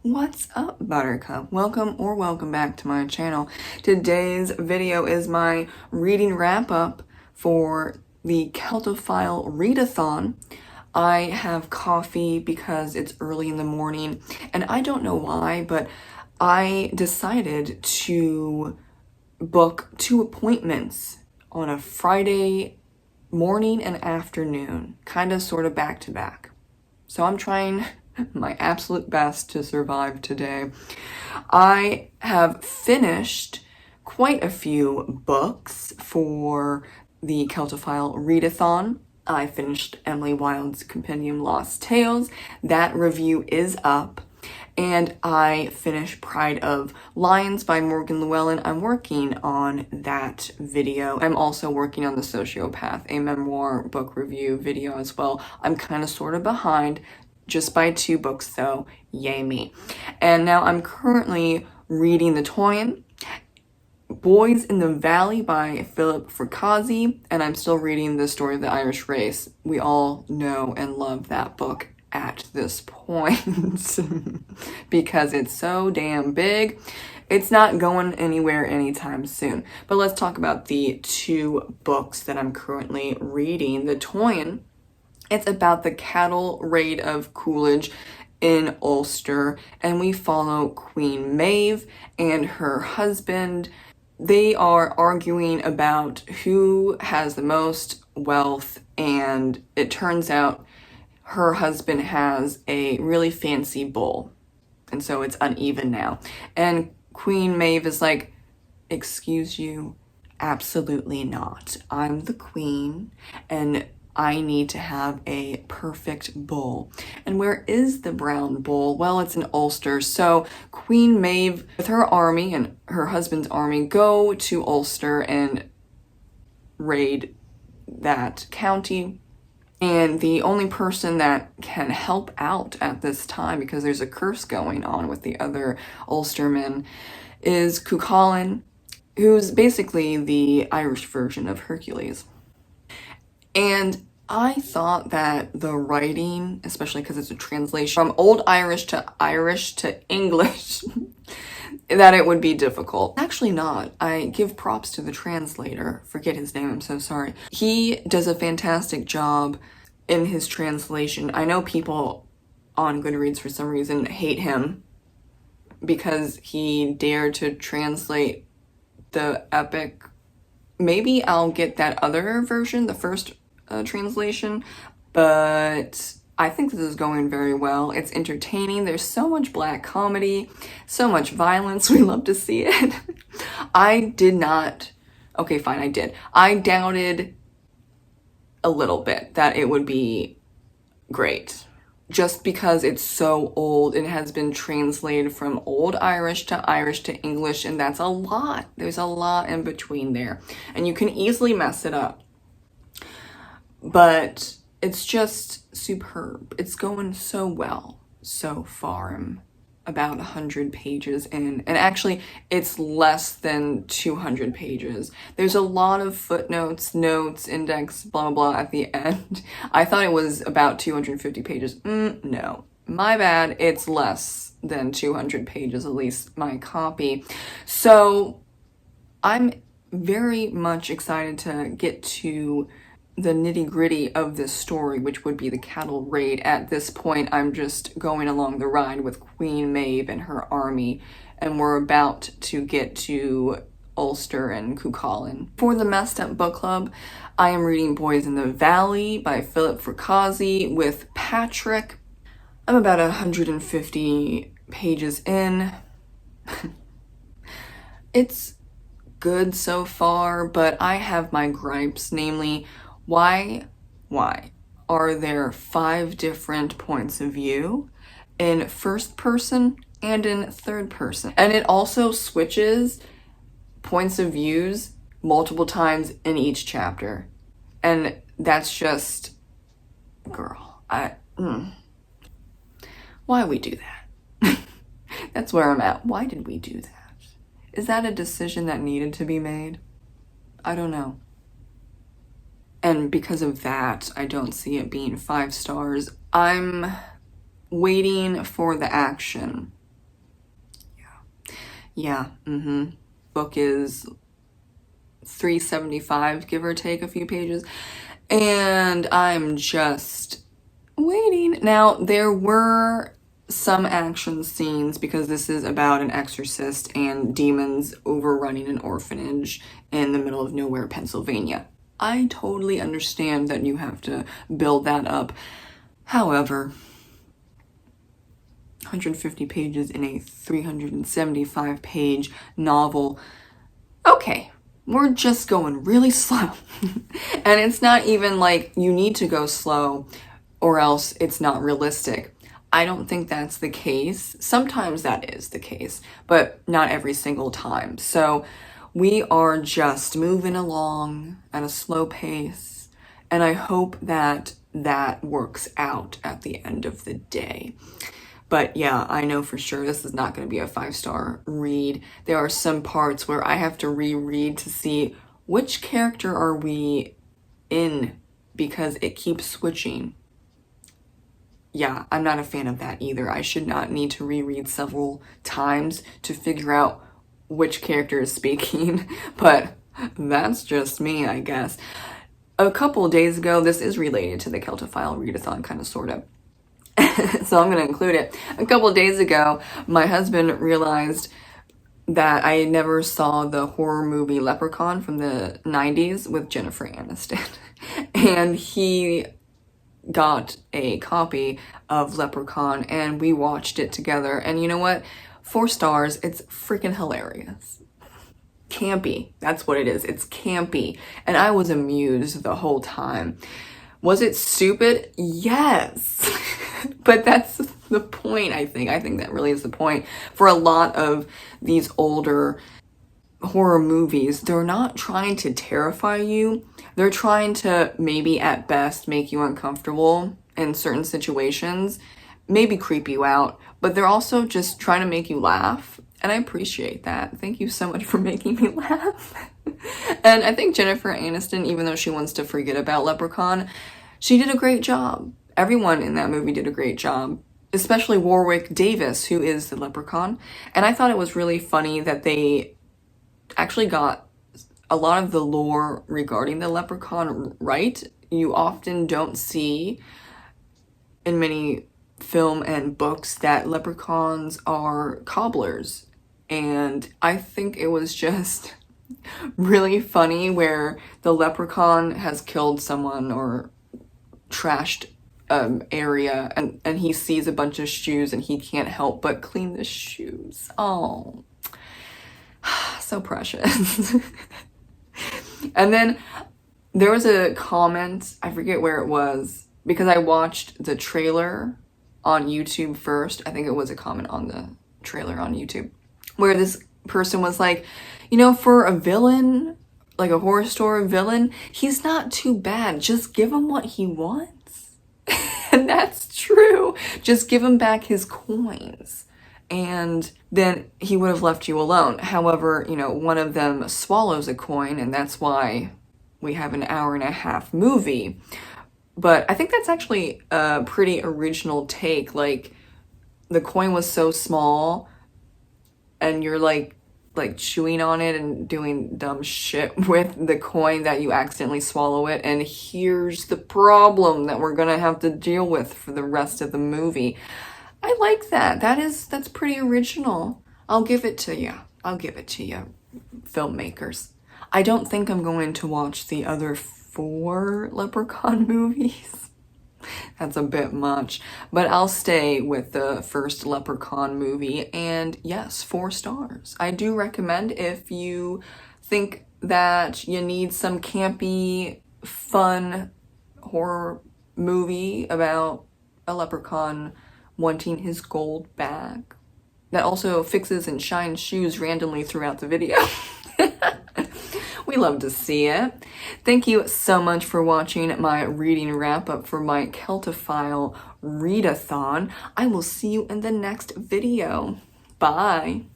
What's up, Buttercup? Welcome back to my channel. Today's video is my reading wrap-up for the Celtophile Readathon. I have coffee because it's early in the morning, and I don't know why, but I decided to book 2 appointments on a Friday morning and afternoon, kind of sort of back to back. So I'm trying my absolute best to survive today. I have finished quite a few books for the Celtophile Readathon. I finished Emily Wilde's Compendium Lost Tales. That review is up. And I finished Pride of Lions by Morgan Llewellyn. I'm working on that video. I'm also working on The Sociopath, a memoir book review video as well. I'm kind of sort of behind, just by 2 books though, yay me. And now I'm currently reading The Toyin, Boys in the Valley by Philip Fracassi, and I'm still reading The Story of the Irish Race. We all know and love that book at this point because it's so damn big. It's not going anywhere anytime soon. But let's talk about the 2 books that I'm currently reading. The Toyin, it's about the cattle raid of Coolidge in Ulster, and we follow Queen Maeve and her husband. They are arguing about who has the most wealth, and it turns out her husband has a really fancy bull, and so it's uneven now. And Queen Maeve is like, excuse you, absolutely not. I'm the queen, and I need to have a perfect bull. And where is the brown bull? Well, it's in Ulster. So Queen Maeve, with her army and her husband's army, go to Ulster and raid that county. And the only person that can help out at this time, because there's a curse going on with the other Ulstermen, is Cuchulainn, who's basically the Irish version of Hercules. And I thought that the writing, especially because it's a translation from Old Irish to English, that it would be difficult. Actually not. I give props to the translator. Forget his name, I'm so sorry. He does a fantastic job in his translation. I know people on Goodreads for some reason hate him because he dared to translate the epic. Maybe I'll get that other version, the first translation, but I think this is going very well. It's entertaining. There's so much black comedy, so much violence. We love to see it. I did not, okay, fine, I did. I doubted a little bit that it would be great, just because it's so old and has been translated from Old Irish to English, and that's a lot. There's a lot in between there, and you can easily mess it up. But it's just superb. It's going so well so far. I'm about 100 pages in, and actually it's less than 200 pages. There's a lot of footnotes, notes, index, blah, blah, blah at the end. I thought it was about 250 pages. No, my bad. It's less than 200 pages, at least my copy. So I'm very much excited to get to the nitty-gritty of this story, which would be the cattle raid. At this point, I'm just going along the ride with Queen Maeve and her army, and we're about to get to Ulster and Cuchulainn. For the Messed Up Book Club, I am reading Boys in the Valley by Philip Fracassi with Patrick. I'm about 150 pages in. It's good so far, but I have my gripes, namely, why are there 5 different points of view in first person and in third person? And it also switches points of views multiple times in each chapter. And that's just, girl, why we do that? That's where I'm at. Why did we do that? Is that a decision that needed to be made? I don't know. And because of that, I don't see it being 5 stars. I'm waiting for the action Yeah, book is 375, give or take a few pages. And I'm just waiting. Now, there were some action scenes because this is about an exorcist and demons overrunning an orphanage in the middle of nowhere, Pennsylvania. I totally understand that you have to build that up. However, 150 pages in a 375 page novel. Okay, we're just going really slow. And it's not even like you need to go slow or else it's not realistic. I don't think that's the case. Sometimes that is the case, but not every single time. So we are just moving along at a slow pace, and I hope that that works out at the end of the day. But yeah, I know for sure this is not going to be a 5-star read. There are some parts where I have to reread to see which character are we in because it keeps switching. Yeah, I'm not a fan of that either. I should not need to reread several times to figure out which character is speaking, but that's just me, I guess. A couple of days ago, this is related to the Celtophile Readathon, kind of, sort of. So I'm going to include it. A couple of days ago, my husband realized that I never saw the horror movie Leprechaun from the 90s with Jennifer Aniston. And he got a copy of Leprechaun and we watched it together. And you know what? 4 stars. It's freaking hilarious. Campy. That's what it is. It's campy. And I was amused the whole time. Was it stupid? Yes. But that's the point, I think. I think that really is the point. For a lot of these older horror movies, they're not trying to terrify you. They're trying to maybe at best make you uncomfortable in certain situations, maybe creep you out, but they're also just trying to make you laugh. And I appreciate that. Thank you so much for making me laugh. And I think Jennifer Aniston, even though she wants to forget about Leprechaun, she did a great job. Everyone in that movie did a great job, especially Warwick Davis, who is the Leprechaun. And I thought it was really funny that they actually got a lot of the lore regarding the Leprechaun right. You often don't see in many film and books that leprechauns are cobblers. And I think it was just really funny where the leprechaun has killed someone or trashed area and he sees a bunch of shoes and he can't help but clean the shoes. Oh, so precious. And then there was a comment, I forget where it was, because I watched the trailer on YouTube first. I think it was a comment on the trailer on YouTube where this person was like, you know, for a villain, like a horror story villain, he's not too bad. Just give him what he wants. And that's true. Just give him back his coins. And then he would have left you alone. However, you know, one of them swallows a coin, and that's why we have an 1.5-hour movie. But I think that's actually a pretty original take. Like, the coin was so small, and you're like chewing on it and doing dumb shit with the coin that you accidentally swallow it. And here's the problem that we're gonna have to deal with for the rest of the movie. I like that. That's pretty original. I'll give it to you. I'll give it to you, filmmakers. I don't think I'm going to watch the other 4 Leprechaun movies. That's a bit much, but I'll stay with the first Leprechaun movie, and yes, 4 stars. I do recommend if you think that you need some campy, fun horror movie about a leprechaun wanting his gold back that also fixes and shines shoes randomly throughout the video. We love to see it. Thank you so much for watching my reading wrap up for my Celtophile Readathon. I will see you in the next video. Bye.